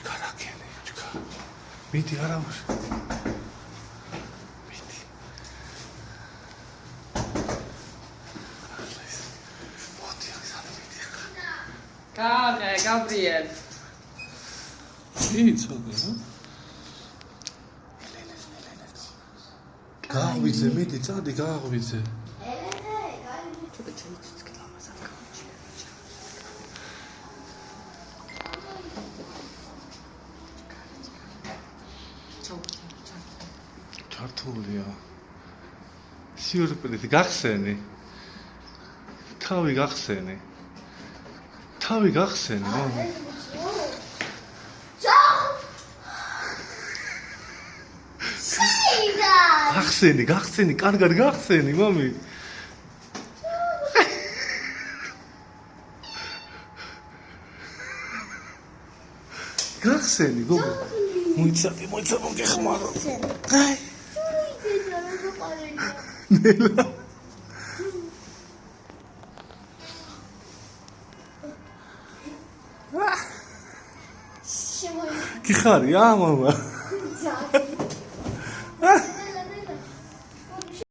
Çkarakeni, çkar. Midi aramış. Midi. Modi sana midi. Gabriel. İyi çok ya. Kahvice midi, hadi kahvice. Şurada çayı tüskül almasak kalmış. Çabuk. Kartol ya. Sürpriz, gahseni. Tabii gahseni. Tabii gahseni. Gahseni, კარგად გახსენი, მამი. გახსენი, გოგო. მოიცადე, მოგეხმარო. აი. ნელა. კი ხარია, მამა?